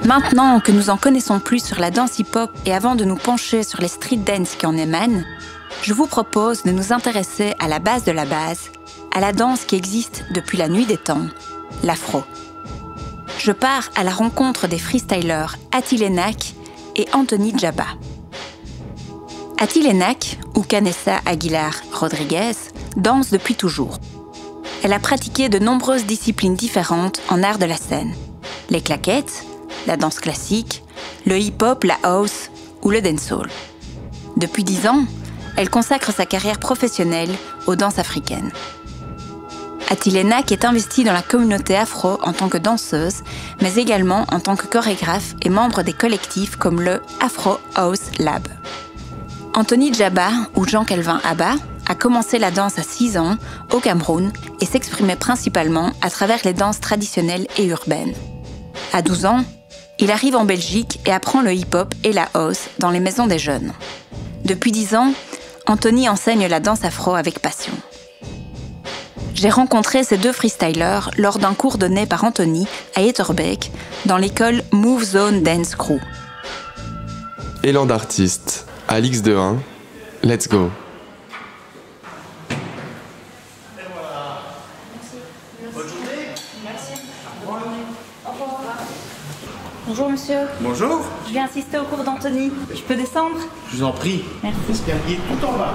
Maintenant que nous en connaissons plus sur la danse hip-hop et avant de nous pencher sur les street dance qui en émanent, je vous propose de nous intéresser à la base de la base, à la danse qui existe depuis la nuit des temps, l'afro. Je pars à la rencontre des freestylers Attile Enak et Anthony Djaba. Attile Enak, ou Canessa Aguilar Rodriguez, danse depuis toujours. Elle a pratiqué de nombreuses disciplines différentes en art de la scène. Les claquettes, la danse classique, le hip-hop, la house ou le dancehall. Depuis 10 ans, elle consacre sa carrière professionnelle aux danses africaines. Attile Enak est investie dans la communauté afro en tant que danseuse, mais également en tant que chorégraphe et membre des collectifs comme le Afro House Lab. Anthony Djaba, ou Jean-Calvin Abba, a commencé la danse à 6 ans au Cameroun et s'exprimait principalement à travers les danses traditionnelles et urbaines. À 12 ans, il arrive en Belgique et apprend le hip-hop et la house dans les maisons des jeunes. Depuis 10 ans, Anthony enseigne la danse afro avec passion. J'ai rencontré ces deux freestylers lors d'un cours donné par Anthony à Etterbeek dans l'école Move Zone Dance Crew. Élan d'artiste, Alix de 1, let's go. Bonjour monsieur. Bonjour. Je viens assister au cours d'Anthony. Je peux descendre? Je vous en prie. Merci. L'escalier tout en bas.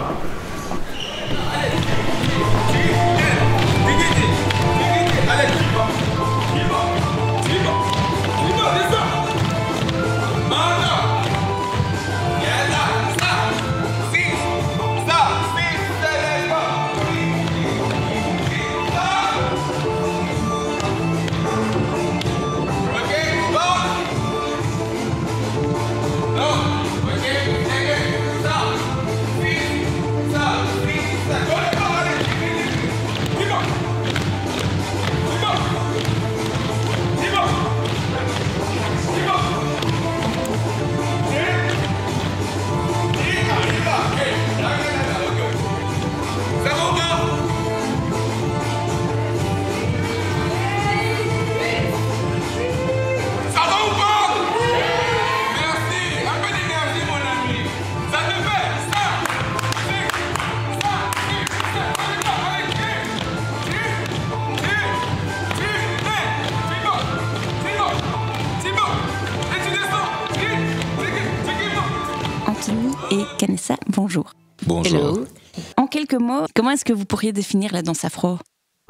Anthony et Canessa, bonjour. Bonjour. Hello. En quelques mots, comment est-ce que vous pourriez définir la danse afro?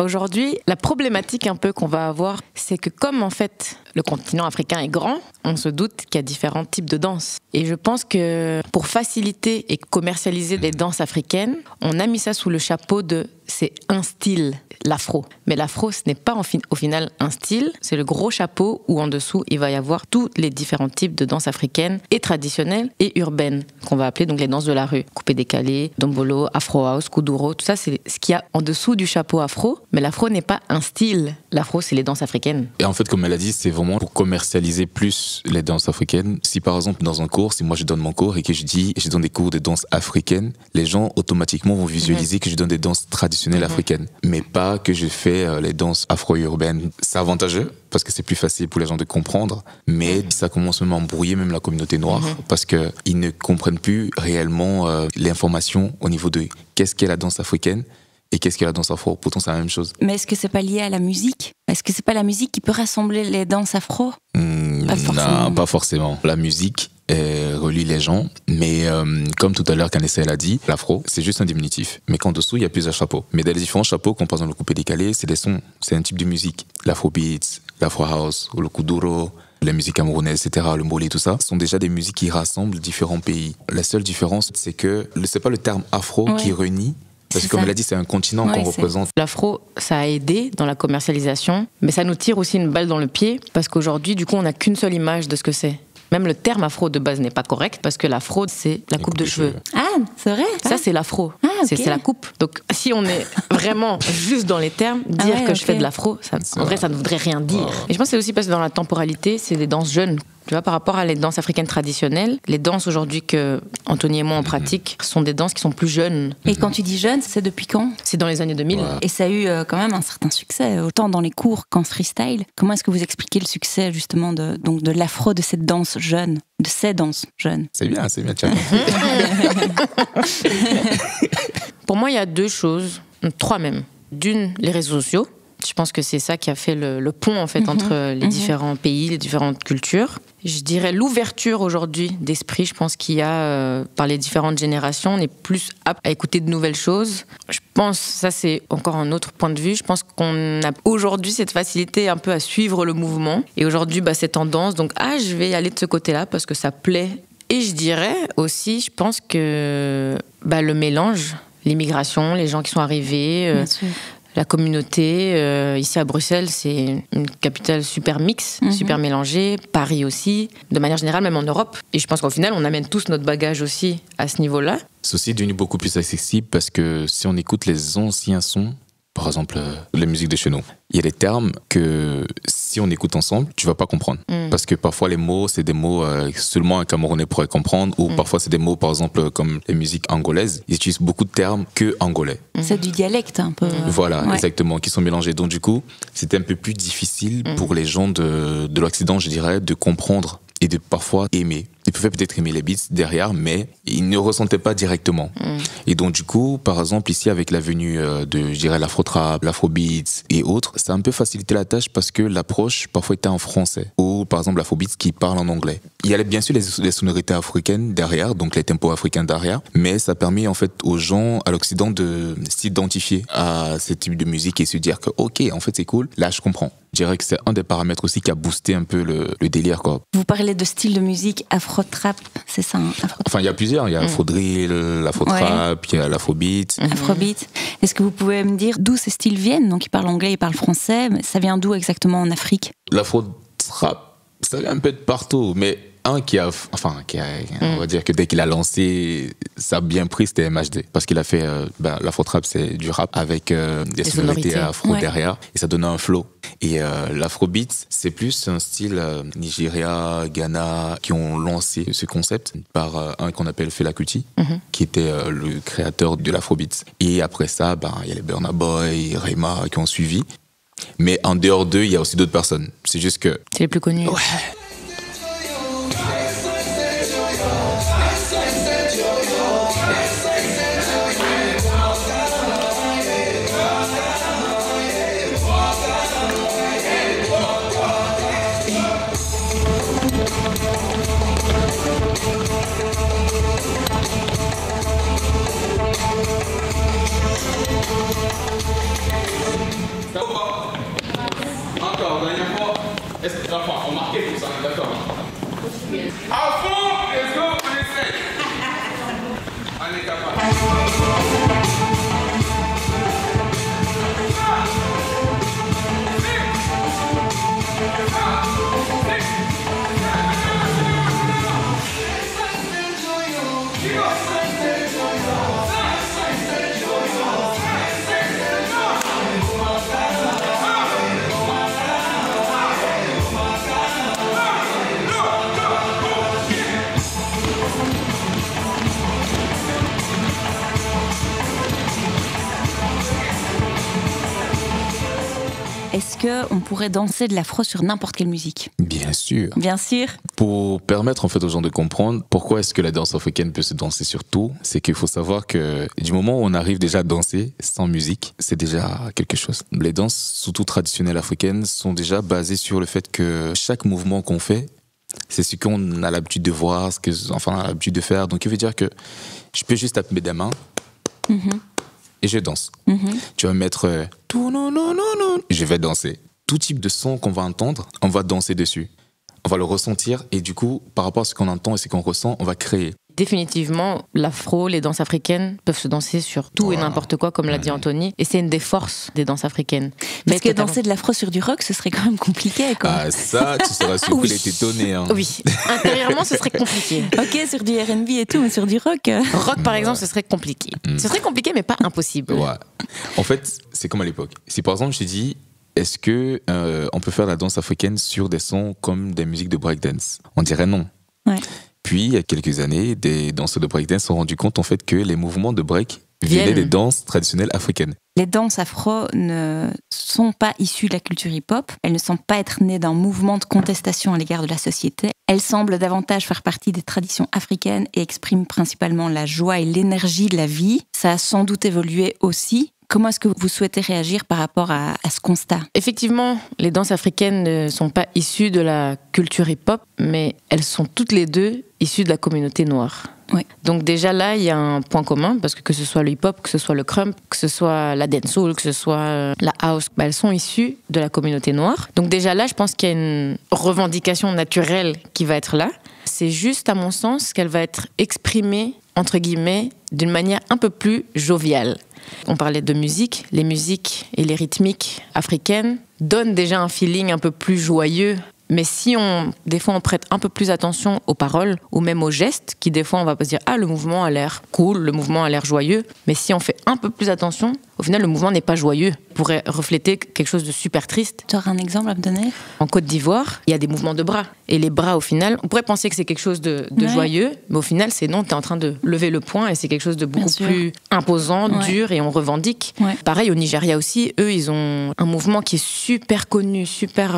Aujourd'hui, la problématique un peu qu'on va avoir, c'est que comme en fait le continent africain est grand, on se doute qu'il y a différents types de danses. Et je pense que pour faciliter et commercialiser les danses africaines, on a mis ça sous le chapeau de c'est un style, l'afro. Mais l'afro, ce n'est pas au final un style, c'est le gros chapeau où en dessous, il va y avoir tous les différents types de danses africaines et traditionnelles et urbaines, qu'on va appeler donc les danses de la rue. Coupé-décalé, dombolo, afro house, kuduro, tout ça, c'est ce qu'il y a en dessous du chapeau afro. Mais l'afro n'est pas un style. L'afro, c'est les danses africaines. Et en fait, comme elle a dit, c'est vraiment pour commercialiser plus les danses africaines. Si par exemple, dans un cours, si moi je donne mon cours et que je donne des cours de danse africaine, les gens automatiquement vont visualiser que je donne des danses traditionnelles africaines. Mais pas que je fais les danses afro-urbaines. C'est avantageux parce que c'est plus facile pour les gens de comprendre. Mais ça commence même à embrouiller même la communauté noire parce qu'ils ne comprennent plus réellement l'information au niveau de qu'est-ce qu'est la danse africaine et qu'est-ce qu'est la danse afro. Pourtant, c'est la même chose. Mais est-ce que c'est pas lié à la musique? Est-ce que c'est pas la musique qui peut rassembler les danses afro? Pas forcément. Non, pas forcément. La musique relie les gens, mais comme tout à l'heure Canessa elle a dit, l'afro c'est juste un diminutif, mais qu'en dessous il y a plusieurs chapeaux. Mais dans les différents chapeaux, comme par exemple le coupé décalé, c'est des sons, c'est un type de musique. L'afrobeat, l'afro house, ou le kuduro, la musique camerounaise, etc., le mboli, tout ça, sont déjà des musiques qui rassemblent différents pays. La seule différence, c'est que c'est pas le terme afro qui réunit. Parce que comme elle a dit, c'est un continent qu'on représente. L'afro, ça a aidé dans la commercialisation, mais ça nous tire aussi une balle dans le pied, parce qu'aujourd'hui, du coup, on n'a qu'une seule image de ce que c'est. Même le terme afro de base n'est pas correct, parce que l'afro, c'est la coupe de cheveux. Ah, c'est vrai? Ça, c'est l'afro. Okay. C'est la coupe. Donc, si on est vraiment juste dans les termes, dire que je fais de l'afro, en vrai, ça ne voudrait rien dire. Et je pense que c'est aussi parce que dans la temporalité, c'est des danses jeunes Tu vois, par rapport à les danses africaines traditionnelles, les danses aujourd'hui que Anthony et moi on pratique sont des danses qui sont plus jeunes. Et quand tu dis jeune, c'est depuis quand? C'est dans les années 2000. Ouais. Et ça a eu quand même un certain succès, autant dans les cours qu'en freestyle. Comment est-ce que vous expliquez le succès justement de l'afro, de cette danse jeune, de ces danses jeunes? C'est bien, tiens. Pour moi, il y a 2 choses, 3 même. D'une, les réseaux sociaux. Je pense que c'est ça qui a fait le pont en fait entre les différents pays, les différentes cultures. Je dirais l'ouverture aujourd'hui d'esprit. Je pense qu'il y a, par les différentes générations, on est plus apte à écouter de nouvelles choses. Je pense, ça c'est encore un autre point de vue, je pense qu'on a aujourd'hui cette facilité un peu à suivre le mouvement. Et aujourd'hui, c'est tendance, donc je vais aller de ce côté-là parce que ça plaît. Et je dirais aussi, je pense que le mélange, l'immigration, les gens qui sont arrivés... Bien sûr. La communauté, ici à Bruxelles, c'est une capitale super mix, super mélangée. Paris aussi, de manière générale, même en Europe. Et je pense qu'au final, on amène tous notre bagage aussi à ce niveau-là. C'est aussi devenu beaucoup plus accessible parce que si on écoute les anciens sons, par exemple la musique de chez nous, il y a des termes que si on écoute ensemble, tu vas pas comprendre. Parce que parfois les mots, c'est des mots seulement un Camerounais pourrait comprendre, ou parfois c'est des mots, par exemple, comme les musiques angolaises, ils utilisent beaucoup de termes que angolais. C'est du dialecte un peu. Voilà, Ouais. exactement, qui sont mélangés. Donc du coup, c'était un peu plus difficile pour les gens de l'Occident, je dirais, de comprendre et de parfois aimer. Ils pouvaient peut-être aimer les beats derrière, mais ils ne ressentaient pas directement. Et donc du coup, par exemple, ici, avec la venue de, je dirais, l'afro-trap, l'afro-beats et autres, ça a un peu facilité la tâche parce que l'approche parfois était en français. Ou par exemple, l'afro-beats qui parle en anglais. Il y a bien sûr les sonorités africaines derrière, donc les tempos africains derrière, mais ça permet en fait aux gens à l'Occident de s'identifier à ce type de musique et se dire que ok, en fait c'est cool, là je comprends. Je dirais que c'est un des paramètres aussi qui a boosté un peu le délire, quoi. Vous parlez de style de musique afro-trap, c'est ça, hein, Enfin, il y a plusieurs. Il y a l'afro-drill, l'afro-trap, il y a l'afro-beat. afrobeat. Est-ce que vous pouvez me dire d'où ces styles viennent? Donc, ils parlent anglais, ils parlent français. Mais ça vient d'où exactement en Afrique? L'afro-trap, ça vient un peu de partout, mais on va dire que dès qu'il a lancé, ça a bien pris, c'était MHD. Parce qu'il a fait, l'afro-trap, c'est du rap avec des sonorités afro derrière, et ça donne un flow. Et l'afrobeat, c'est plus un style Nigeria, Ghana, qui ont lancé ce concept par un qu'on appelle Fela Kuti, qui était le créateur de l'afrobeat. Et après ça, il y a les Burna Boy, Rema qui ont suivi. Mais en dehors d'eux, il y a aussi d'autres personnes. C'est juste que... C'est les plus connus. Ouais. Encore, dernière fois. Enfin, on marquait tout ça, d'accord. À fond, let's go, on essaie. On est capable. Est-ce qu'on pourrait danser de l'afro sur n'importe quelle musique? Bien sûr. Bien sûr. Pour permettre en fait aux gens de comprendre pourquoi est-ce que la danse africaine peut se danser sur tout, c'est qu'il faut savoir que du moment où on arrive déjà à danser sans musique, c'est déjà quelque chose. Les danses, surtout traditionnelles africaines, sont déjà basées sur le fait que chaque mouvement qu'on fait, c'est ce qu'on a l'habitude de voir, on a l'habitude de faire. Donc, il veut dire que je peux juste taper des mains et je danse. Tu vas mettre je vais danser. Tout type de son qu'on va entendre, on va danser dessus. On va le ressentir et du coup, par rapport à ce qu'on entend et ce qu'on ressent, on va créer. Définitivement, l'afro, les danses africaines peuvent se danser sur tout et n'importe quoi, comme l'a dit Anthony. Et c'est une des forces des danses africaines. Parce que danser de l'afro sur du rock, ce serait quand même compliqué, quoi. Ah, ça, tu seras surpris et étonné. Hein. Oui, intérieurement, ce serait compliqué. Ok, sur du R&B et tout, mais sur du rock... Rock, par exemple, ce serait compliqué. Ce serait compliqué, mais pas impossible. Ouais. En fait, c'est comme à l'époque. Si par exemple, je te dis, est-ce que on peut faire la danse africaine sur des sons comme des musiques de breakdance? On dirait non. Ouais. Puis, il y a quelques années, des danseurs de breakdance se sont rendus compte en fait que les mouvements de break venaient des danses traditionnelles africaines. Les danses afro ne sont pas issues de la culture hip-hop. Elles ne semblent pas être nées d'un mouvement de contestation à l'égard de la société. Elles semblent davantage faire partie des traditions africaines et expriment principalement la joie et l'énergie de la vie. Ça a sans doute évolué aussi. Comment est-ce que vous souhaitez réagir par rapport à ce constat? Effectivement, les danses africaines ne sont pas issues de la culture hip-hop, mais elles sont toutes les deux issues de la communauté noire. Oui. Donc déjà là, il y a un point commun, parce que ce soit le hip-hop, que ce soit le crump, que ce soit la dancehall, que ce soit la house, elles sont issues de la communauté noire. Donc déjà là, je pense qu'il y a une revendication naturelle qui va être là. C'est juste, à mon sens, qu'elle va être exprimée, entre guillemets, d'une manière un peu plus joviale. On parlait de musique, les musiques et les rythmiques africaines donnent déjà un feeling un peu plus joyeux. Mais si des fois on prête un peu plus attention aux paroles ou même aux gestes, qui des fois on va pas se dire « Ah, le mouvement a l'air cool, le mouvement a l'air joyeux », mais si on fait un peu plus attention, au final le mouvement n'est pas joyeux. Il pourrait refléter quelque chose de super triste. Tu aurais un exemple à me donner? En Côte d'Ivoire, il y a des mouvements de bras. Et les bras, au final, on pourrait penser que c'est quelque chose de joyeux, mais au final, c'est non, tu es en train de lever le poing et c'est quelque chose de beaucoup plus imposant, dur, et on revendique. Ouais. Pareil, au Nigeria aussi, eux, ils ont un mouvement qui est super connu, super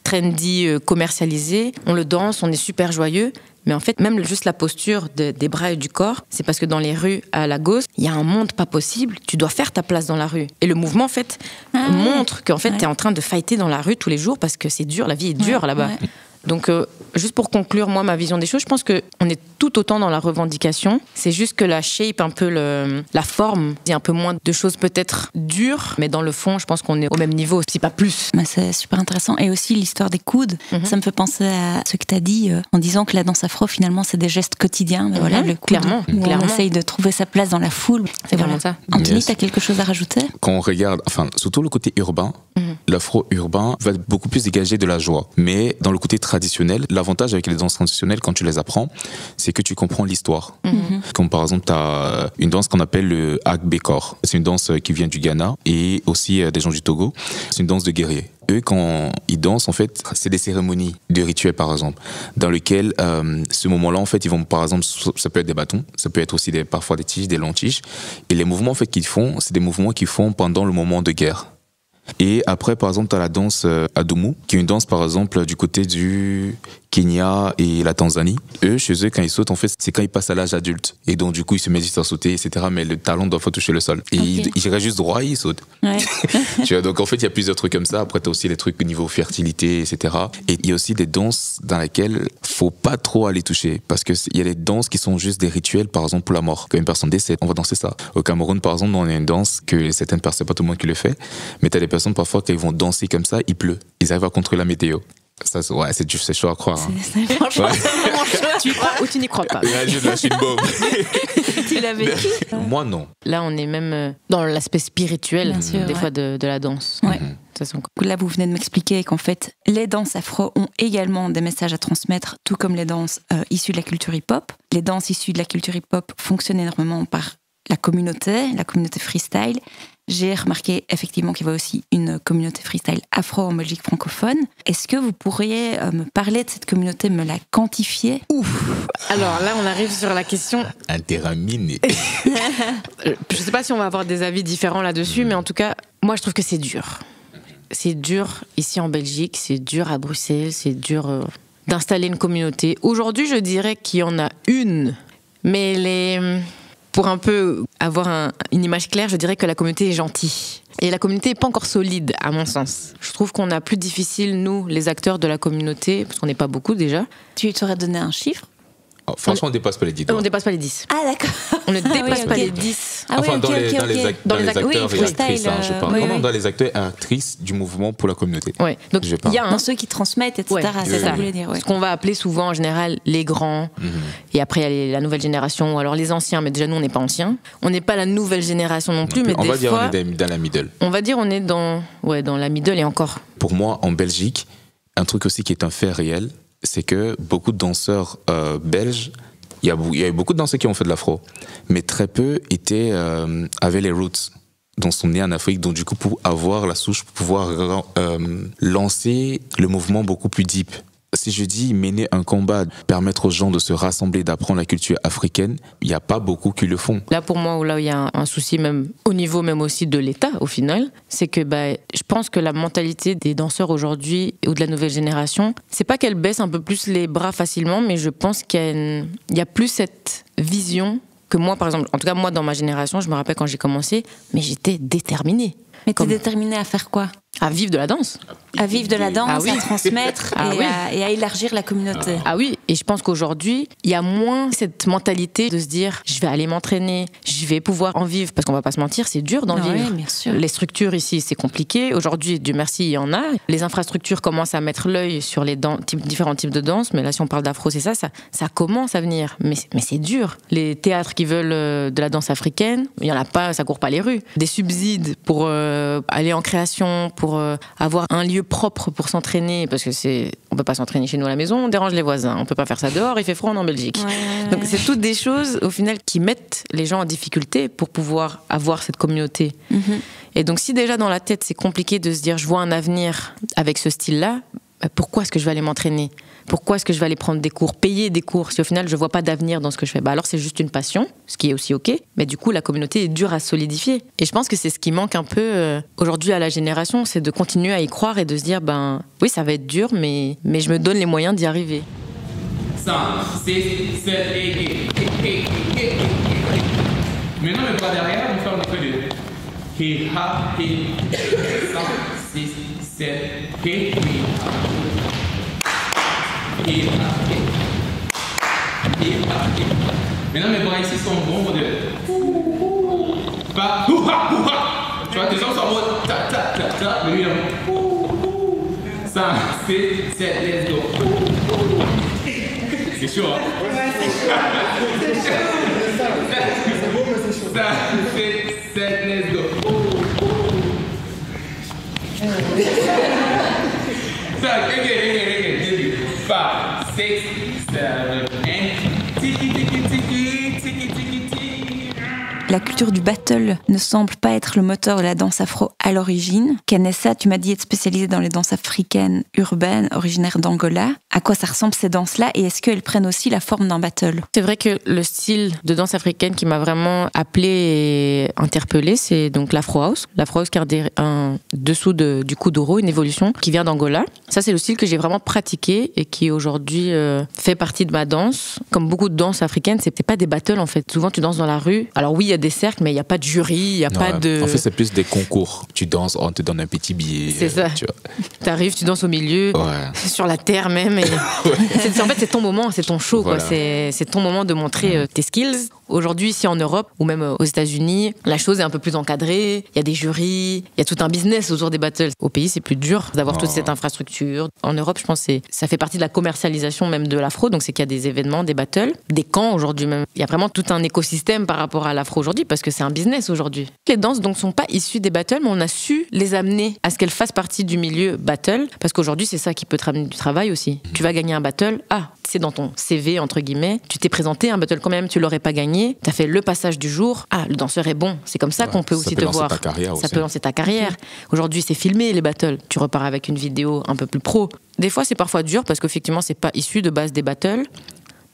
trendy, commercialisé. On le danse, on est super joyeux. Mais en fait, même juste la posture des bras et du corps, c'est parce que dans les rues à Lagos, il y a un monde pas possible. Tu dois faire ta place dans la rue. Et le mouvement, en fait, montre qu'en fait, tu es en train de fighter dans la rue tous les jours parce que c'est dur, la vie est dure là-bas. Ouais. Donc, juste pour conclure, moi, ma vision des choses, je pense qu'on est tout autant dans la revendication. C'est juste que la shape, un peu la forme, il y a un peu moins de choses peut-être dures, mais dans le fond, je pense qu'on est au même niveau, si pas plus. Mais c'est super intéressant. Et aussi l'histoire des coudes, ça me fait penser à ce que tu as dit en disant que la danse afro, finalement, c'est des gestes quotidiens. Mais voilà, le coude, clairement. On essaye de trouver sa place dans la foule. C'est vraiment ça. Anthony, tu as quelque chose à rajouter? Quand on regarde, enfin, surtout le côté urbain, l'afro-urbain va être beaucoup plus dégagé de la joie. Mais dans le côté traditionnel, l'avantage avec les danses traditionnelles, quand tu les apprends, c'est que tu comprends l'histoire. Comme par exemple, tu as une danse qu'on appelle le Agbekor. C'est une danse qui vient du Ghana et aussi des gens du Togo. C'est une danse de guerriers. Eux, quand ils dansent, en fait, c'est des cérémonies, des rituels, par exemple, dans lesquels, ce moment-là, en fait, ils vont, par exemple, ça peut être des bâtons, ça peut être aussi parfois des tiges, des longues tiges. Et les mouvements, en fait, qu'ils font, c'est des mouvements qu'ils font pendant le moment de guerre. Et après, par exemple, tu as la danse Adumu, qui est une danse, par exemple, du côté du Kenya et la Tanzanie. Eux, chez eux, quand ils sautent, en fait, c'est quand ils passent à l'âge adulte. Et donc, du coup, ils se mettent juste à sauter, etc. Mais le talon doit pas toucher le sol. Et ils iraient juste droit et ils sautent. Ouais. Tu vois, donc, en fait, il y a plusieurs trucs comme ça. Après, tu as aussi les trucs au niveau fertilité, etc. Et il y a aussi des danses dans lesquelles faut pas trop aller toucher. Parce qu'il y a des danses qui sont juste des rituels, par exemple, pour la mort. Quand une personne décède, on va danser ça. Au Cameroun, par exemple, on a une danse que certaines personnes, c'est pas tout le monde qui le fait. Mais tu as des personnes, parfois, quand ils vont danser comme ça, il pleut. Ils arrivent à contrôler la météo. Ça, c'est chaud à croire. C'est franchement, c'est vraiment chaud. Tu y crois ou tu n'y crois pas? Là, je lâche une bombe. Tu l'as vécu? Moi, non. Là, on est même dans l'aspect spirituel, des fois, de la danse. Ouais. Là, vous venez de m'expliquer qu'en fait, les danses afro ont également des messages à transmettre, tout comme les danses issues de la culture hip-hop. Les danses issues de la culture hip-hop fonctionnent énormément par la communauté freestyle. J'ai remarqué effectivement qu'il y avait aussi une communauté freestyle afro en Belgique francophone. Est-ce que vous pourriez me parler de cette communauté, me la quantifier? Alors là, on arrive sur la question... Un terrain miné. Je ne sais pas si on va avoir des avis différents là-dessus, mais en tout cas, moi je trouve que c'est dur. C'est dur ici en Belgique, c'est dur à Bruxelles, c'est dur d'installer une communauté. Aujourd'hui, je dirais qu'il y en a une, mais pour un peu avoir une image claire, je dirais que la communauté est gentille. Et la communauté n'est pas encore solide, à mon sens. Je trouve qu'on a plus difficile, nous, les acteurs de la communauté, parce qu'on n'est pas beaucoup déjà. Tu t'aurais donné un chiffre? Franchement, on ne dépasse pas les 10. On ne dépasse pas les 10. Ah, d'accord. On ne dépasse pas les 10. Ah, enfin, dans les acteurs et actrices, je parle. Non, dans les acteurs et actrices du mouvement pour la communauté. Oui, donc il y a dans ceux qui transmettent, etc. C'est ça que je voulais dire. Ce qu'on va appeler souvent, en général, les grands. Et après, il y a la nouvelle génération, ou alors les anciens. Mais déjà, nous, on n'est pas anciens. On n'est pas la nouvelle génération non plus. Mais on va dire on est dans la middle. On va dire on est dans la middle et encore. Pour moi, en Belgique, un truc aussi qui est un fait réel, c'est que beaucoup de danseurs belges, il y a eu beaucoup de danseurs qui ont fait de l'afro, mais très peu avaient les roots. dont sont nés en Afrique. Donc du coup, pour avoir la souche, pour pouvoir lancer le mouvement beaucoup plus deep. Si je dis mener un combat, permettre aux gens de se rassembler, d'apprendre la culture africaine, il n'y a pas beaucoup qui le font. Là, pour moi, là où il y a un souci, même au niveau même aussi de l'État, au final, c'est que je pense que la mentalité des danseurs aujourd'hui ou de la nouvelle génération, c'est pas qu'elle baisse un peu plus les bras facilement, mais je pense qu'il y a plus cette vision que moi, par exemple. En tout cas, moi, dans ma génération, je me rappelle quand j'ai commencé, mais j'étais déterminée. Mais t'es déterminée à faire quoi ? À vivre de la danse. À vivre de la danse, Ah oui. à transmettre et à élargir la communauté. Ah oui, et je pense qu'aujourd'hui, il y a moins cette mentalité de se dire je vais aller m'entraîner, je vais pouvoir en vivre, parce qu'on va pas se mentir, c'est dur d'en vivre. Bien sûr. Les structures ici, c'est compliqué. Aujourd'hui, Dieu merci, il y en a. Les infrastructures commencent à mettre l'œil sur les différents types de danse, mais là, si on parle d'afro, c'est ça commence à venir. Mais c'est dur. Les théâtres qui veulent de la danse africaine, il y en a pas, ça court pas les rues. Des subsides pour aller en création, pour avoir un lieu propre pour s'entraîner, parce que on peut pas s'entraîner chez nous à la maison, on dérange les voisins, on peut pas faire ça dehors, il fait froid, on est en Belgique. Donc c'est toutes des choses au final qui mettent les gens en difficulté pour pouvoir avoir cette communauté. Et donc si déjà dans la tête c'est compliqué de se dire je vois un avenir avec ce style-là, pourquoi est-ce que je vais aller m'entraîner ? Pourquoi est-ce que je vais aller prendre des cours, payer des cours, si au final je vois pas d'avenir dans ce que je fais ? Alors c'est juste une passion, ce qui est aussi ok, mais du coup la communauté est dure à solidifier. Et je pense que c'est ce qui manque un peu aujourd'hui à la génération, c'est de continuer à y croire et de se dire oui ça va être dur, mais je me donne les moyens d'y arriver. 5, 6, 7, 8. Maintenant le bras derrière, on fait un peu de hip hop, 5, 6, 7, 8. Maintenant mes bras ici sont bons de pas tu vois tes jambes sont en mode ta ta ta ta, mais lui il est en mode 5, 6, 7, let's go. C'est chaud hein. C'est chaud. 5, 6, 7, let's go. 5, again. 5, 6, 7, 8. Tiki, tiki, tiki, tiki, tiki, tiki. La culture du battle ne semble pas être le moteur de la danse afro à l'origine. Kanessa, tu m'as dit être spécialisée dans les danses africaines urbaines, originaires d'Angola. À quoi ça ressemble ces danses-là et est-ce qu'elles prennent aussi la forme d'un battle ? C'est vrai que le style de danse africaine qui m'a vraiment appelée et interpellée, c'est donc l'Afro House. L'Afro House qui est un dessous du kuduro, une évolution qui vient d'Angola. Ça, c'est le style que j'ai vraiment pratiqué et qui aujourd'hui fait partie de ma danse. Comme beaucoup de danses africaines, c'est pas des battles en fait. Souvent, tu danses dans la rue. Alors oui, il y a des cercles, mais il n'y a pas de jury, il n'y a pas de... En fait, c'est plus des concours. Tu danses, on te donne un petit billet. C'est ça. Tu arrives, tu danses au milieu, sur la terre même. Et... en fait, c'est ton moment, c'est ton show. Voilà. Quoi. C'est ton moment de montrer tes skills. Aujourd'hui, ici en Europe, ou même aux États-Unis, la chose est un peu plus encadrée. Il y a des jurys, il y a tout un business autour des battles. Au pays, c'est plus dur d'avoir toute cette infrastructure. En Europe, je pense que ça fait partie de la commercialisation même de l'afro. Donc, c'est qu'il y a des événements, des battles, des camps aujourd'hui même. Il y a vraiment tout un écosystème par rapport à l'afro aujourd'hui, parce que c'est un business aujourd'hui. Les danses donc sont pas issues des battles, mais on a su les amener à ce qu'elles fassent partie du milieu battle, parce qu'aujourd'hui, c'est ça qui peut te ramener du travail aussi. Tu vas gagner un battle, c'est dans ton CV, entre guillemets. Tu t'es présenté un battle quand même, tu l'aurais pas gagné. Tu as fait le passage du jour. Le danseur est bon. C'est comme ça qu'on peut aussi te voir. Ça peut lancer ta carrière. Aujourd'hui, c'est filmé, les battles. Tu repars avec une vidéo un peu plus pro. Des fois, c'est parfois dur parce qu'effectivement, c'est pas issu de base des battles.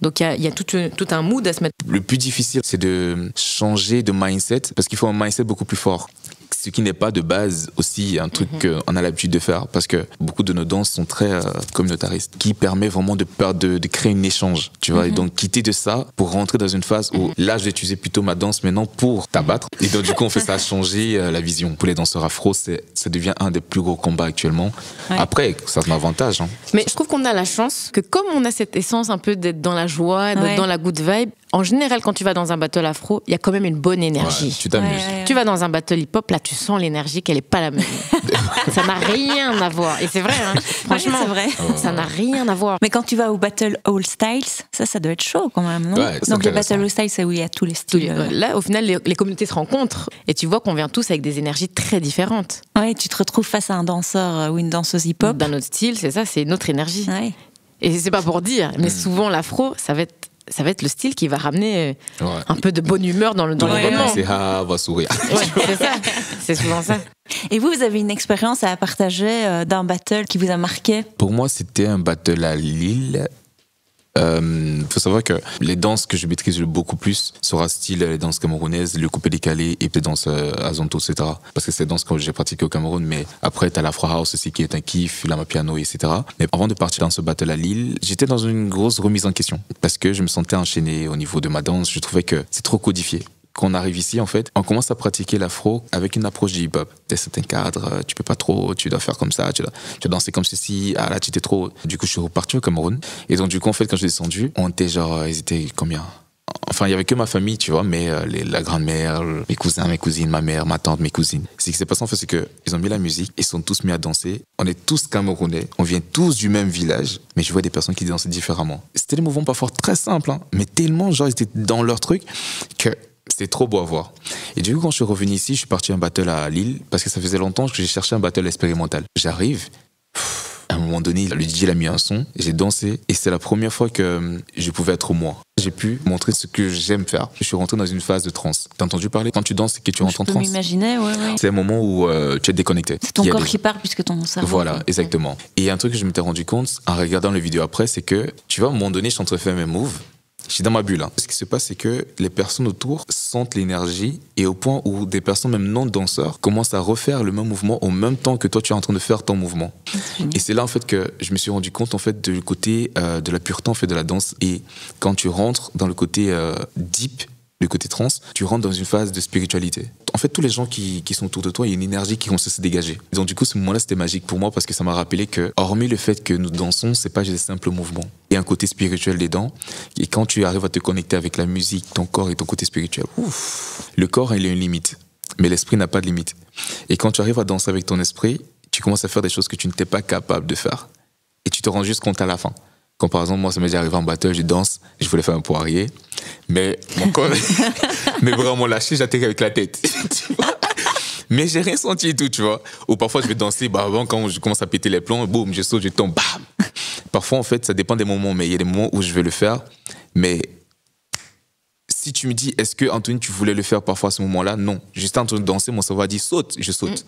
Donc il y a tout un mood à se mettre. Le plus difficile, c'est de changer de mindset parce qu'il faut un mindset beaucoup plus fort. Ce qui n'est pas de base aussi un truc qu'on a l'habitude de faire parce que beaucoup de nos danses sont très communautaristes, qui permet vraiment de créer un échange, tu vois, et donc quitter de ça pour rentrer dans une phase où là je vais utiliser plutôt ma danse maintenant pour t'abattre, et donc du coup on fait ça changer la vision. Pour les danseurs afro, ça devient un des plus gros combats actuellement. Après, ça a un avantage. Mais je trouve qu'on a la chance que comme on a cette essence un peu d'être dans la joie, d'être dans la good vibe, en général, quand tu vas dans un battle afro, il y a quand même une bonne énergie. Tu t'amuses. Tu vas dans un battle hip-hop, là, tu sens l'énergie qu'elle n'est pas la même. Ça n'a rien à voir. Et c'est vrai, hein. Franchement, c'est vrai. Ça n'a rien à voir. Mais quand tu vas au battle all styles, ça doit être chaud quand même, non ? Donc le battle all styles, c'est où il y a tous les styles. Là, au final, les communautés se rencontrent et tu vois qu'on vient tous avec des énergies très différentes. Ouais, tu te retrouves face à un danseur ou une danseuse hip-hop. D'un autre style, c'est ça, c'est notre énergie. Ouais. Et c'est pas pour dire, mais souvent l'afro, ça va être ça va être le style qui va ramener un peu de bonne humeur dans l'événement. C'est on va sourire. Ouais, c'est ça, c'est souvent ça. Et vous avez une expérience à partager d'un battle qui vous a marqué? Pour moi, c'était un battle à Lille. Faut savoir que les danses que je maîtrise le beaucoup plus sera style les danses camerounaises, le coupé décalé et les danses azonto, etc. Parce que c'est des danses que j'ai pratiquées au Cameroun, mais après t'as l'afro house aussi qui est un kiff, l'amapiano, etc. Mais avant de partir dans ce battle à Lille, j'étais dans une grosse remise en question parce que je me sentais enchaîné au niveau de ma danse. Je trouvais que c'est trop codifié. Quand on arrive ici, en fait, on commence à pratiquer l'afro avec une approche du hip-hop. T'as certains cadres, tu peux pas trop, tu dois faire comme ça, tu dois danser comme ceci, ah là, tu t'es trop... Du coup, je suis reparti au Cameroun. Et donc, du coup, en fait, quand je suis descendu, on était genre, ils étaient combien? Enfin, il y avait que ma famille, tu vois, mais la grand-mère, mes cousins, mes cousines, ma mère, ma tante, mes cousines. Ce qui s'est passé, en fait, c'est qu'ils ont mis la musique, ils sont tous mis à danser. On est tous camerounais, on vient tous du même village, mais je vois des personnes qui dansaient différemment. C'était des mouvements parfois très simples, hein, mais tellement, genre, ils étaient dans leur truc que... c'est trop beau à voir. Et du coup, quand je suis revenu ici, je suis parti à un battle à Lille parce que ça faisait longtemps que j'ai cherché un battle expérimental. J'arrive, à un moment donné, le DJ a mis un son, j'ai dansé et c'est la première fois que je pouvais être moi. J'ai pu montrer ce que j'aime faire. Je suis rentré dans une phase de transe. T'as entendu parler quand tu danses et que tu rentres en transe? Je peux m'imaginer, ouais. C'est un moment où tu es déconnecté. C'est ton corps qui part puisque ton cerveau... Voilà, exactement. Et un truc que je m'étais rendu compte en regardant les vidéos après, c'est que, tu vois, à un moment donné, je suis en train de faire mes moves. Je suis dans ma bulle. Hein. Ce qui se passe, c'est que les personnes autour sentent l'énergie et au point où des personnes, même non-danseurs, commencent à refaire le même mouvement au même temps que toi, tu es en train de faire ton mouvement. Et c'est là, en fait, que je me suis rendu compte, en fait, du côté de la pureté, en fait, de la danse. Et quand tu rentres dans le côté deep, le côté trans, tu rentres dans une phase de spiritualité. En fait, tous les gens qui sont autour de toi, il y a une énergie qui commence à se dégager. Et donc, du coup, ce moment-là, c'était magique pour moi parce que ça m'a rappelé que, hormis le fait que nous dansons, c'est pas juste des simples mouvements. Il y a un côté spirituel dedans. Et quand tu arrives à te connecter avec la musique, ton corps et ton côté spirituel, le corps, il a une limite. Mais l'esprit n'a pas de limite. Et quand tu arrives à danser avec ton esprit, tu commences à faire des choses que tu n'étais pas capable de faire. Et tu te rends juste compte à la fin. Quand par exemple, moi, ça m'est déjà arrivé en battle, je danse, je voulais faire un poirier, mais mon corps mais vraiment lâché, j'atterris avec la tête. Tu vois, mais j'ai rien senti et tout, tu vois. Ou parfois, je vais danser, avant, quand je commence à péter les plombs, boum, je saute, je tombe, bam. Parfois, en fait, ça dépend des moments, mais il y a des moments où je vais le faire. Mais si tu me dis, est-ce que, Anthony, tu voulais le faire parfois à ce moment-là? Non. Juste en train de danser, mon cerveau a dit, saute, je saute.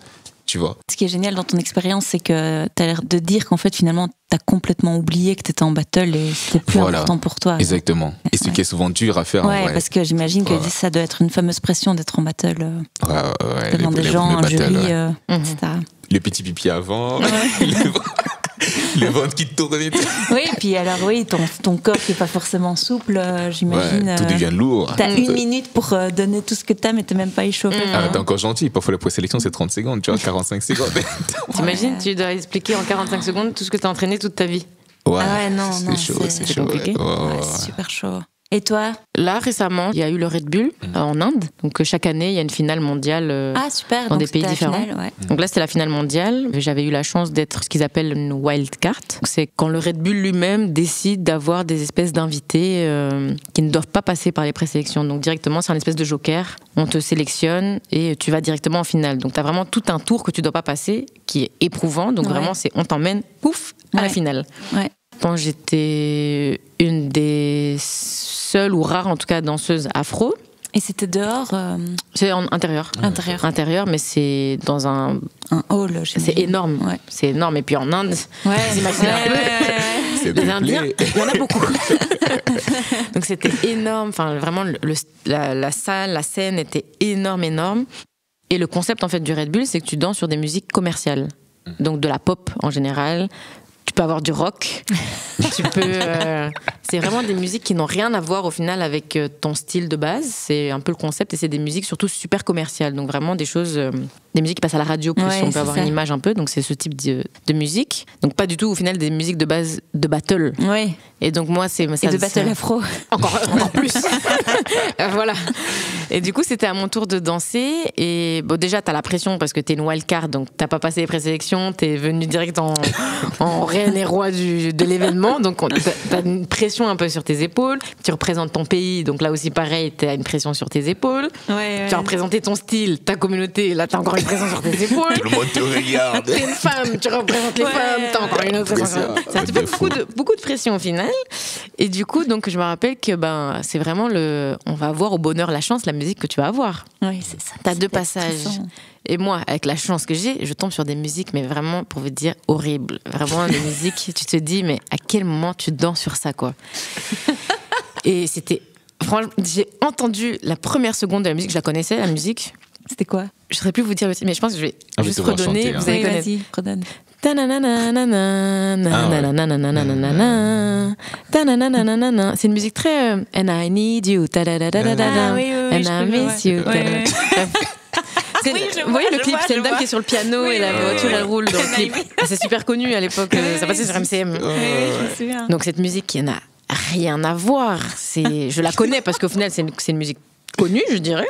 Tu vois. Ce qui est génial dans ton expérience, c'est que tu as l'air de dire qu'en fait, finalement, tu as complètement oublié que tu étais en battle et c'était plus important pour toi. Exactement. Et ce qui est souvent dur à faire. Ouais, parce que j'imagine que ça doit être une fameuse pression d'être en battle devant des gens, un jury, etc. Le petit pipi avant, le ventre qui tourne. Oui, puis alors ton corps qui n'est pas forcément souple, j'imagine. Ouais, tout devient lourd. T'as une minute pour donner tout ce que t'as, mais t'es même pas échauffé. T'es encore gentil. Parfois la présélection c'est 30 secondes, tu vois, 45 secondes. T'imagines, tu dois expliquer en 45 secondes tout ce que t'as entraîné toute ta vie. Ouais, ah ouais, non, c'est chaud, compliqué. C'est super chaud. Et toi? Là, récemment, il y a eu le Red Bull en Inde. Donc, chaque année, il y a une finale mondiale super. dans des pays différents. Finale, Donc là, c'était la finale mondiale. J'avais eu la chance d'être ce qu'ils appellent une wild card. C'est quand le Red Bull lui-même décide d'avoir des espèces d'invités qui ne doivent pas passer par les présélections. Donc directement, c'est un espèce de joker. On te sélectionne et tu vas directement en finale. Donc tu as vraiment tout un tour que tu ne dois pas passer qui est éprouvant. Donc vraiment, on t'emmène, pouf, à la finale. Ouais. Quand j'étais une des seules ou rares, en tout cas, danseuses afro. Et c'était dehors C'est en intérieur. Intérieur, mais c'est dans un hall. C'est énorme. Ouais. C'est énorme. Et puis en Inde, vous imaginez un peu. Les Indiens, il y en a beaucoup. Donc c'était énorme. Enfin, vraiment, la salle, la scène était énorme. Et le concept en fait du Red Bull, c'est que tu danses sur des musiques commerciales. Donc de la pop en général. Tu peux avoir du rock, c'est vraiment des musiques qui n'ont rien à voir au final avec ton style de base. C'est un peu le concept et c'est des musiques surtout super commerciales. Donc vraiment des choses, des musiques qui passent à la radio plus, on peut avoir une image un peu. Donc c'est ce type de musique. Donc pas du tout au final des musiques de base de battle. Oui. Et donc moi c'est et de battle afro. Encore plus. Voilà. Et du coup c'était à mon tour de danser et bon déjà t'as la pression parce que t'es une wild card donc t'as pas passé les présélections, t'es venu direct en reine et roi de l'événement donc t'as une pression pression un peu sur tes épaules. Tu représentes ton pays, donc là aussi pareil, t'as une pression sur tes épaules. Ouais. Tu as représenté ton style, ta communauté, là t'as encore une pression sur tes épaules. Tout le monde te regarde. T'es une femme, tu représentes les femmes, t'as encore une autre pression. Ça te fait beaucoup de pression au final. Et du coup, donc je me rappelle que c'est vraiment on va avoir au bonheur la chance, la musique que tu vas avoir. Oui, c'est ça. T'as 2 passages. Et moi, avec la chance que j'ai, je tombe sur des musiques, mais vraiment, pour vous dire, horribles. Vraiment, des musiques, tu te dis, mais à quel moment tu danses sur ça, quoi. Et c'était... Franchement, j'ai entendu la première seconde de la musique, je la connaissais, la musique. C'était quoi? Je ne saurais plus vous dire, mais je pense que je vais juste redonner. Chanter, hein. Vous allez connaître. Vas-y, redonne. C'est une musique très... And I need you. And I miss you. Vous voyez le clip, c'est une dame qui est sur le piano et la voiture elle roule dans le clip. C'est super connu à l'époque, ça passait sur MCM. Donc cette musique qui n'a rien à voir, je la connais parce qu'au final c'est une musique connue, je dirais.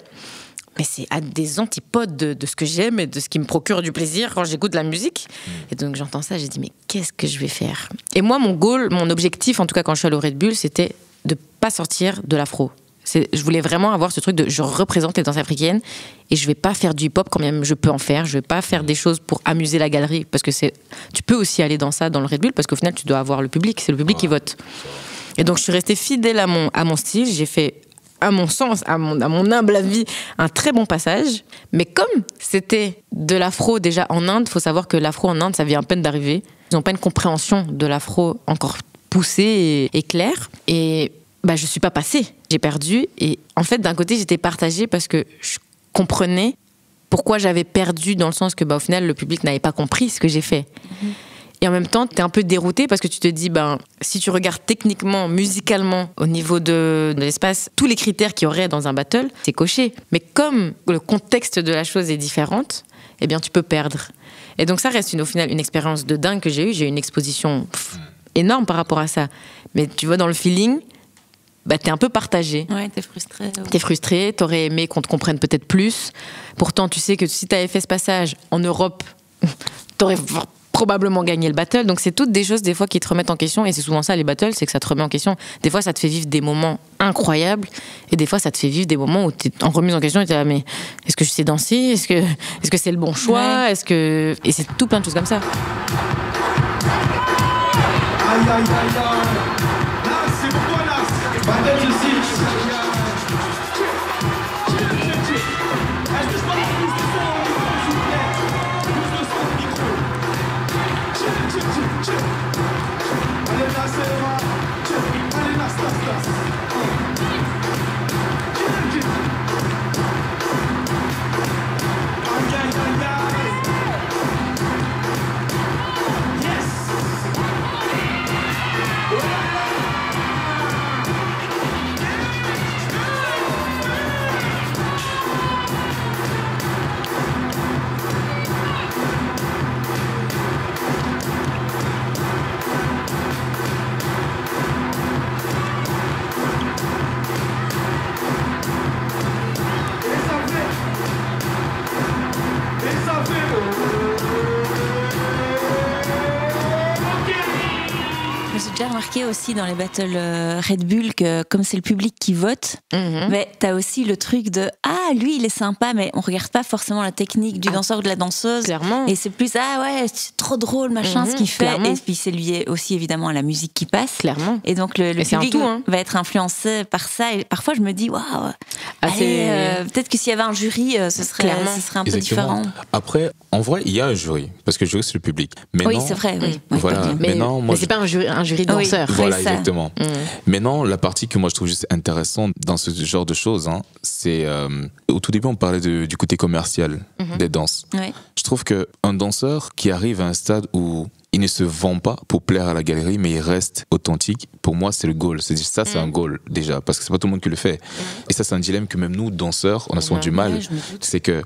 Mais c'est à des antipodes de ce que j'aime et de ce qui me procure du plaisir quand j'écoute la musique. Et donc j'entends ça, j'ai dit mais qu'est-ce que je vais faire? Et moi mon objectif, en tout cas quand je suis allée au Red Bull, c'était de pas sortir de l'afro. Je voulais vraiment avoir ce truc de je représente les danses africaines et je vais pas faire du hip-hop quand même je peux en faire. Je vais pas faire des choses pour amuser la galerie parce que tu peux aussi aller dans ça dans le Red Bull parce qu'au final tu dois avoir le public, c'est le public qui vote. Et donc je suis restée fidèle à mon style. J'ai fait à mon sens, à mon humble avis, un très bon passage. Mais comme c'était de l'afro déjà en Inde, il faut savoir que l'afro en Inde, ça vient à peine d'arriver. Ils n'ont pas une compréhension de l'afro encore poussée et claire. Et je suis pas passée. J'ai perdu. Et en fait, d'un côté, j'étais partagée parce que je comprenais pourquoi j'avais perdu, dans le sens que au final, le public n'avait pas compris ce que j'ai fait. Et en même temps, t'es un peu dérouté parce que tu te dis, si tu regardes techniquement, musicalement, au niveau de l'espace, tous les critères qu'il y aurait dans un battle, c'est coché. Mais comme le contexte de la chose est différente, eh bien, tu peux perdre. Et donc, ça reste au final une expérience de dingue que j'ai eue. J'ai eu une exposition énorme par rapport à ça. Mais tu vois, dans le feeling, t'es un peu partagé. Ouais, t'es frustré. T'es frustré, t'aurais aimé qu'on te comprenne peut-être plus. Pourtant, tu sais que si t'avais fait ce passage en Europe, t'aurais probablement gagné le battle. Donc c'est toutes des choses des fois qui te remettent en question, et c'est souvent ça les battles, c'est que ça te remet en question. Des fois ça te fait vivre des moments incroyables et des fois ça te fait vivre des moments où t'es en remise en question et t'es là, mais est-ce que je sais danser, est-ce que c'est le bon choix, et c'est tout plein de choses comme ça. Aïe aïe aïe aïe. Là c'est pour toi là. Battle ici. J'ai déjà remarqué aussi dans les battles Red Bull que comme c'est le public qui vote, mais t'as aussi le truc de lui il est sympa, mais on regarde pas forcément la technique du danseur ou de la danseuse. Clairement. Et c'est plus c'est trop drôle machin ce qu'il fait. Clairement. Et puis c'est lié aussi évidemment à la musique qui passe. Clairement. Et donc le public va être influencé par ça. Et parfois je me dis peut-être que s'il y avait un jury, ce serait un peu différent. Après, en vrai, il y a un jury parce que le jury c'est le public. Mais oui, non, c'est vrai. Oui. Voilà. Mais c'est pas un jury danseur. Voilà, exactement. Maintenant, la partie que moi je trouve juste intéressante dans ce genre de choses, c'est au tout début on parlait du côté commercial des danses. Ouais. Je trouve qu'un danseur qui arrive à un stade où il ne se vend pas pour plaire à la galerie, mais il reste authentique, pour moi c'est le goal. C'est un goal déjà, parce que c'est pas tout le monde qui le fait. Et ça c'est un dilemme que même nous danseurs on a souvent du mal. C'est que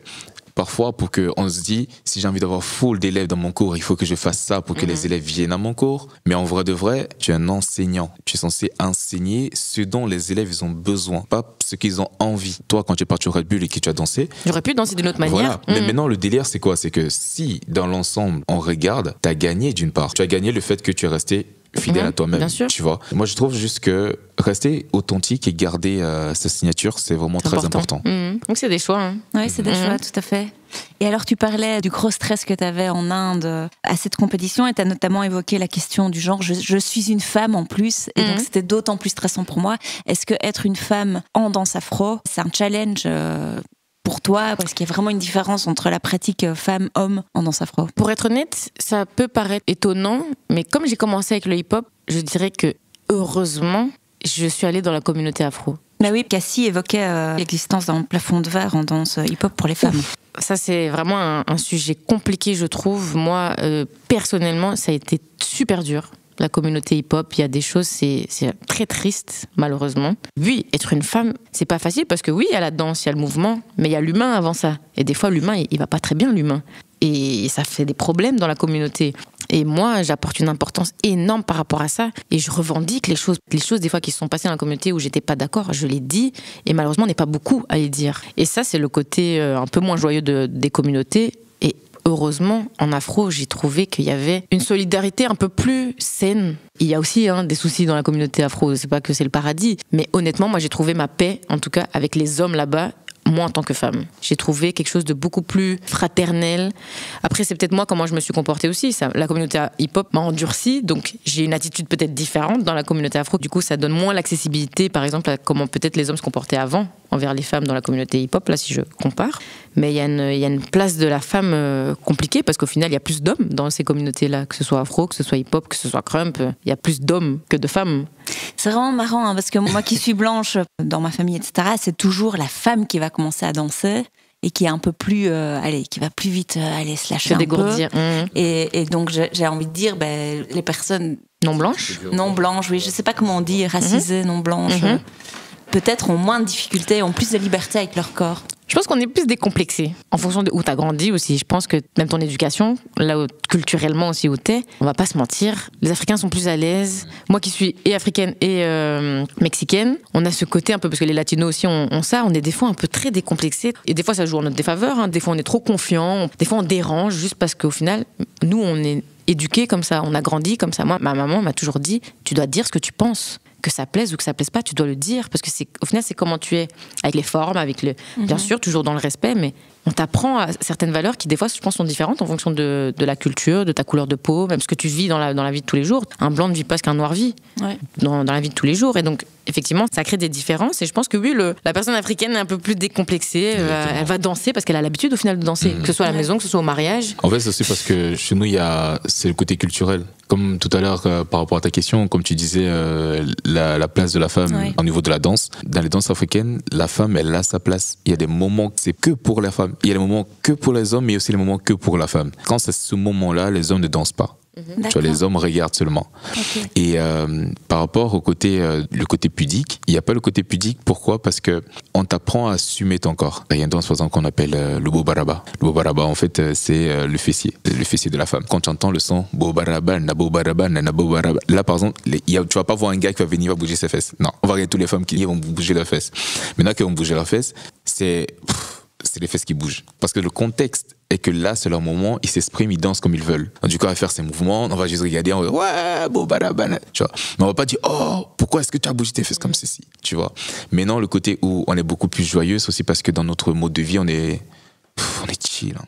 parfois, pour qu'on se dit, si j'ai envie d'avoir full d'élèves dans mon cours, il faut que je fasse ça pour que les élèves viennent à mon cours. Mais en vrai de vrai, tu es un enseignant. Tu es censé enseigner ce dont les élèves ils ont besoin, pas ce qu'ils ont envie. Toi, quand tu es parti au Red Bull et que tu as dansé... J'aurais pu danser d'une autre manière. Voilà. Mais maintenant, le délire, c'est quoi? C'est que si, dans l'ensemble, on regarde, tu as gagné d'une part. Tu as gagné le fait que tu es resté fidèle à toi-même, bien sûr. tu vois. Moi, je trouve juste que rester authentique et garder sa signature, c'est vraiment très important. Donc c'est des choix. Hein. Oui, c'est des choix, tout à fait. Et alors, tu parlais du gros stress que tu avais en Inde à cette compétition et tu as notamment évoqué la question du genre je suis une femme en plus et donc c'était d'autant plus stressant pour moi. Est-ce que être une femme en danse afro, c'est un challenge pour toi? Est-ce qu'il y a vraiment une différence entre la pratique femme-homme en danse afro? Pour être honnête, ça peut paraître étonnant, mais comme j'ai commencé avec le hip-hop, je dirais que heureusement, je suis allée dans la communauté afro. Bah oui, Cassie évoquait l'existence d'un plafond de verre en danse hip-hop pour les femmes. Ça, c'est vraiment un sujet compliqué, je trouve. Moi, personnellement, ça a été super dur. La communauté hip-hop, il y a des choses, c'est très triste, malheureusement. Oui, être une femme, c'est pas facile parce que oui, il y a la danse, il y a le mouvement, mais il y a l'humain avant ça. Et des fois, l'humain, il va pas très bien, l'humain. Et ça fait des problèmes dans la communauté. Et moi, j'apporte une importance énorme par rapport à ça. Et je revendique les choses des fois qui se sont passées dans la communauté où j'étais pas d'accord, je les dis. Et malheureusement, on n'est pas beaucoup à les dire. Et ça, c'est le côté un peu moins joyeux des communautés. Et heureusement, en afro, j'ai trouvé qu'il y avait une solidarité un peu plus saine. Il y a aussi des soucis dans la communauté afro, c'est pas que c'est le paradis. Mais honnêtement, moi, j'ai trouvé ma paix, en tout cas, avec les hommes là-bas. Moi, en tant que femme, j'ai trouvé quelque chose de beaucoup plus fraternel. Après, c'est peut-être moi comment je me suis comportée aussi. La communauté hip-hop m'a endurcie, donc j'ai une attitude peut-être différente dans la communauté afro. Du coup, ça donne moins l'accessibilité, par exemple, à comment peut-être les hommes se comportaient avant envers les femmes dans la communauté hip-hop, là, si je compare. Mais il y a une place de la femme compliquée, parce qu'au final, il y a plus d'hommes dans ces communautés-là, que ce soit afro, que ce soit hip-hop, que ce soit crump. Il y a plus d'hommes que de femmes. C'est vraiment marrant, parce que moi qui suis blanche dans ma famille, etc., c'est toujours la femme qui va commencer à danser et qui est un peu plus, qui va plus vite aller se lâcher un peu. Et donc j'ai envie de dire, les personnes non blanches, oui, je sais pas comment on dit, racisées, non blanches, peut-être ont moins de difficultés, ont plus de liberté avec leur corps. Je pense qu'on est plus décomplexé en fonction de où t'as grandi aussi. Je pense que même ton éducation, là où, culturellement aussi où t'es, on va pas se mentir, les Africains sont plus à l'aise. Moi qui suis et africaine et mexicaine, on a ce côté un peu, parce que les latinos aussi ont ça, on est des fois un peu très décomplexés. Et des fois ça joue en notre défaveur, des fois on est trop confiant, des fois on dérange juste parce qu'au final, nous on est éduqués comme ça, on a grandi comme ça. Moi, ma maman m'a toujours dit, tu dois dire ce que tu penses. Que ça plaise ou que ça plaise pas, tu dois le dire, parce que au final c'est comment tu es, avec les formes, avec bien sûr toujours dans le respect, mais on t'apprend à certaines valeurs qui des fois je pense sont différentes en fonction de la culture, de ta couleur de peau, même ce que tu vis dans la vie de tous les jours. Un blanc ne vit pas ce qu'un noir vit dans la vie de tous les jours, et donc effectivement ça crée des différences. Et je pense que oui, la personne africaine est un peu plus décomplexée, elle va danser parce qu'elle a l'habitude au final de danser, que ce soit à la maison, que ce soit au mariage. En fait c'est aussi parce que chez nous c'est le côté culturel. Comme tout à l'heure, par rapport à ta question, comme tu disais, la place de la femme au niveau de la danse. Dans les danses africaines, la femme, elle a sa place. Il y a des moments, c'est que pour la femme. Il y a des moments que pour les hommes, mais aussi les moments que pour la femme. Quand c'est ce moment-là, les hommes ne dansent pas. Tu vois, les hommes regardent seulement. Okay. Et par rapport au côté, le côté pudique, il n'y a pas le côté pudique. Pourquoi ? Parce que on t'apprend à assumer ton corps. Il y a une danse, par exemple, qu'on appelle le bobaraba. Le bobaraba, en fait, c'est le fessier de la femme. Quand tu entends le son bobaraba, na bobaraba, na bobaraba, là, par exemple, tu vas pas voir un gars qui va venir bouger ses fesses. Non, on va regarder tous les femmes qui vont bouger leurs fesses. Maintenant qu'ils vont bouger leurs fesses, c'est les fesses qui bougent. Parce que le contexte est que là, c'est leur moment, ils s'expriment, ils dansent comme ils veulent. Donc, du coup, on va faire ces mouvements, on va juste regarder, on va dire, ouais, bobarabana, tu vois. Mais on va pas dire, oh, pourquoi est-ce que tu as bougé tes fesses comme ceci, tu vois. Mais non, le côté où on est beaucoup plus joyeux, c'est aussi parce que dans notre mode de vie, on est chill. Hein.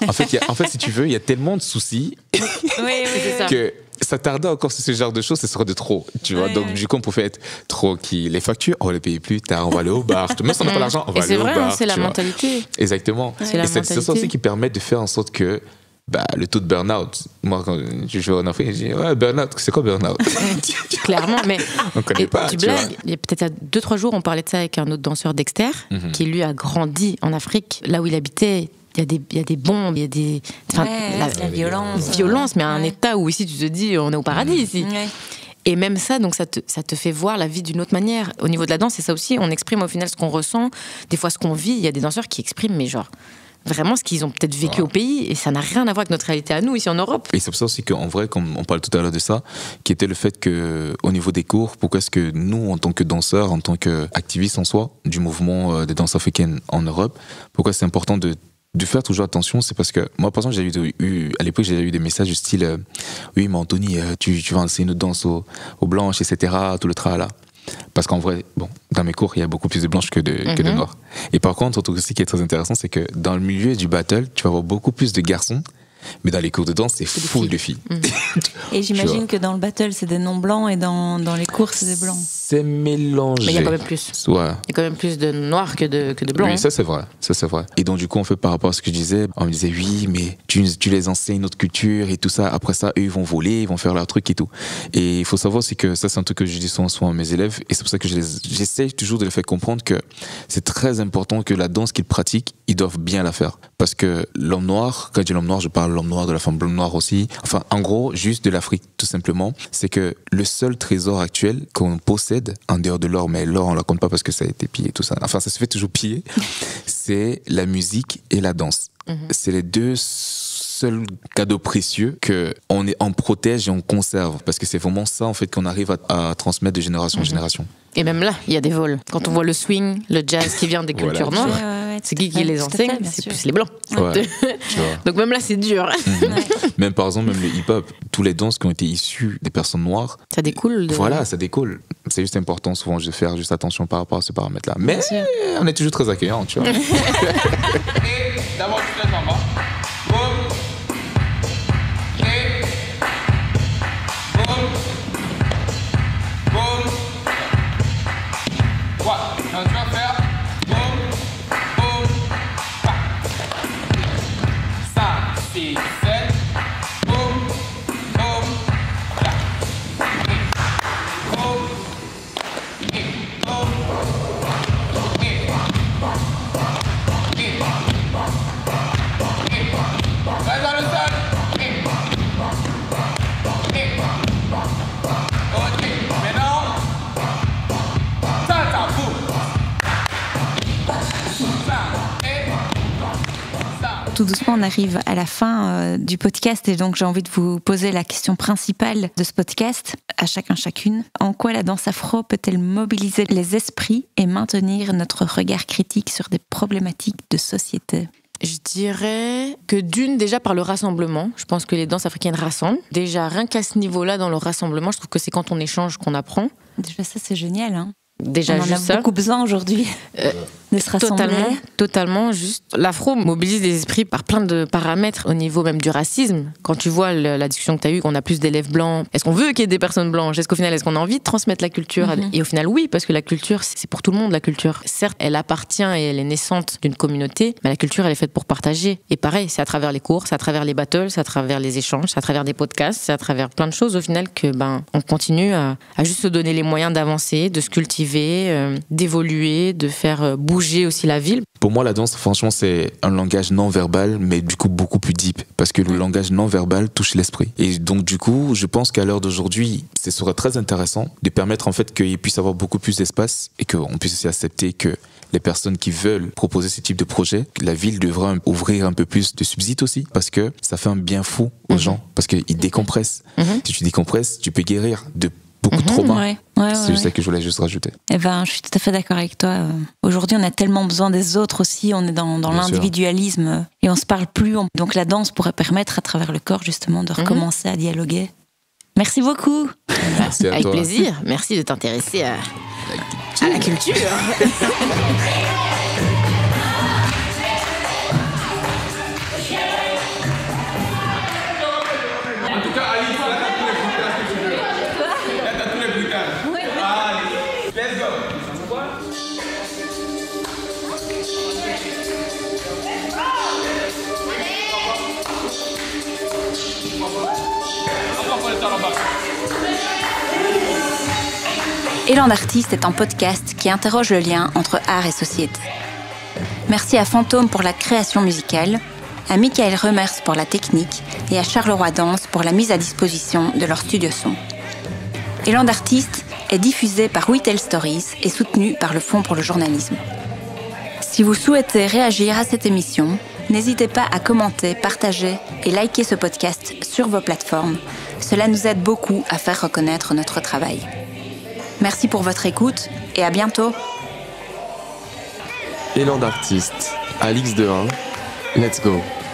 En fait, si tu veux, il y a tellement de soucis c'est ça. que ça tardait encore sur ce genre de choses, ce serait de trop, tu vois. Donc, du coup, on pouvait être trop qui les factures, on va les payer plus tard, on va aller au bar. Même si on n'a pas l'argent, on va aller au bar. C'est vrai, c'est la mentalité. Exactement. Et c'est ça aussi qui permet de faire en sorte que le taux de burn-out. Moi, quand je joue en Afrique, je dis, ouais, burn-out, c'est quoi burn-out? Clairement, mais. On connaît pas. Tu blagues. Il y a peut-être 2-3 jours, on parlait de ça avec un autre danseur, Dexter, qui lui a grandi en Afrique, là où il habitait. Il y a des bombes, il y a des... la violence. Violence, mais à un état où ici, tu te dis, on est au paradis, ici. Ouais. Et même ça, donc ça te fait voir la vie d'une autre manière. Au niveau de la danse, c'est ça aussi, on exprime au final ce qu'on ressent, des fois ce qu'on vit. Il y a des danseurs qui expriment, mais genre, vraiment ce qu'ils ont peut-être vécu au pays, et ça n'a rien à voir avec notre réalité à nous, ici en Europe. Et c'est pour ça aussi qu'en vrai, comme on parle tout à l'heure de ça, qui était le fait qu'au niveau des cours, pourquoi est-ce que nous, en tant que danseurs, en tant qu'activistes en soi, du mouvement des danses africaines en Europe, pourquoi c'est important de faire toujours attention, c'est parce que moi, par exemple, à l'époque, j'ai eu des messages du style oui, mais Anthony, tu vas enseigner une danse aux blanches, etc., tout le tralala. Parce qu'en vrai, bon, dans mes cours, il y a beaucoup plus de blanches que de noirs. Et par contre, un truc aussi qui est très intéressant, c'est que dans le milieu du battle, tu vas avoir beaucoup plus de garçons, mais dans les cours de danse, c'est full de filles. Et j'imagine que dans le battle, c'est des non-blancs et dans les cours, c'est des blancs. C'est mélangé. Mais il y a quand même plus. Ouais. Il y a quand même plus de noirs que de blancs. Oui, ça c'est vrai. Et donc du coup, en fait, par rapport à ce que je disais, on me disait oui, mais tu les enseignes notre culture et tout ça. Après ça, eux, ils vont voler, ils vont faire leur truc et tout. Et il faut savoir aussi que ça, c'est un truc que je dis souvent à mes élèves, et c'est pour ça que j'essaie toujours de les faire comprendre que c'est très important que la danse qu'ils pratiquent, ils doivent bien la faire. Parce que l'homme noir, quand je dis l'homme noir, je parle de l'homme noir, de la femme noire aussi. Enfin, en gros, juste de l'Afrique, tout simplement. C'est que le seul trésor actuel qu'on possède, en dehors de l'or, mais l'or on la compte pas parce que ça a été pillé, tout ça. Enfin, ça se fait toujours piller. C'est la musique et la danse. C'est les deux seuls cadeaux précieux on protège et on conserve, parce que c'est vraiment ça en fait qu'on arrive à transmettre de génération en génération. Et même là, il y a des vols. Quand on voit le swing, le jazz qui vient des cultures noires, c'est qui les enseigne? C'est plus les blancs. Ouais. Donc même là, c'est dur. Même par exemple, même le hip-hop, tous les danses qui ont été issues des personnes noires, ça découle. Voilà, ça découle. C'est juste important souvent de faire juste attention par rapport à ce paramètre-là. Mais on est toujours très accueillants, tu vois. Et d'abord, tu te laisses en bas. Boum. Et boum. Boum. Voilà. Donc tu vas faire boum, boum, pa. 5, 6, 7. Boum, boum, pa. Boum. Et boum. Reste dans le sol. Ok, maintenant, ça, boum. Ça, et ça. Tout doucement, on arrive à la fin du podcast, et donc j'ai envie de vous poser la question principale de ce podcast, à chacune. En quoi la danse afro peut-elle mobiliser les esprits et maintenir notre regard critique sur des problématiques de société ? Je dirais que déjà par le rassemblement, je pense que les danses africaines rassemblent. Déjà, rien qu'à ce niveau-là, dans le rassemblement, je trouve que c'est quand on échange qu'on apprend. Déjà ça, c'est génial, hein. Déjà, on en a beaucoup besoin aujourd'hui de se rassembler. Totalement, juste. L'afro mobilise les esprits par plein de paramètres, au niveau même du racisme. Quand tu vois la discussion que tu as eue, qu'on a plus d'élèves blancs, est-ce qu'on veut qu'il y ait des personnes blanches? Est-ce qu'au final, est-ce qu'on a envie de transmettre la culture? Et au final, oui, parce que la culture, c'est pour tout le monde, la culture. Certes, elle appartient et elle est naissante d'une communauté, mais la culture, elle est faite pour partager. Et pareil, c'est à travers les cours, c'est à travers les battles, c'est à travers les échanges, c'est à travers des podcasts, c'est à travers plein de choses, au final, que on continue à juste se donner les moyens d'avancer, de se cultiver, d'évoluer, de faire bouger aussi la ville. Pour moi, la danse, franchement, c'est un langage non-verbal, mais du coup beaucoup plus deep, parce que le langage non-verbal touche l'esprit. Et donc, du coup, je pense qu'à l'heure d'aujourd'hui, ce serait très intéressant de permettre en fait qu'il puisse avoir beaucoup plus d'espace et qu'on puisse aussi accepter que les personnes qui veulent proposer ce type de projet, la ville devrait ouvrir un peu plus de subsides aussi, parce que ça fait un bien fou aux gens, parce qu'ils décompressent. Si tu décompresses, tu peux guérir de beaucoup de trauma. C'est juste ça que je voulais juste rajouter. Je suis tout à fait d'accord avec toi. Aujourd'hui, on a tellement besoin des autres aussi. On est dans l'individualisme et on se parle plus. Donc la danse pourrait permettre, à travers le corps, justement, de recommencer à dialoguer. Merci beaucoup. Merci à avec toi. Plaisir. Merci de t'intéresser à la culture. En tout cas, Alice, là, t'as tous les bruitages que tu veux. Là, t'as tous les bruitages. Allez, let's go. Encore pour le temps là-bas. Élan d'artiste est un podcast qui interroge le lien entre art et société. Merci à Fantôme pour la création musicale, à Michael Remers pour la technique et à Charleroi Danse pour la mise à disposition de leur studio son. Élan d'artiste est diffusé par We Tell Stories et soutenu par le Fonds pour le journalisme. Si vous souhaitez réagir à cette émission, n'hésitez pas à commenter, partager et liker ce podcast sur vos plateformes. Cela nous aide beaucoup à faire reconnaître notre travail. Merci pour votre écoute et à bientôt. Élan d'artiste, Alix Dehain, Let's go.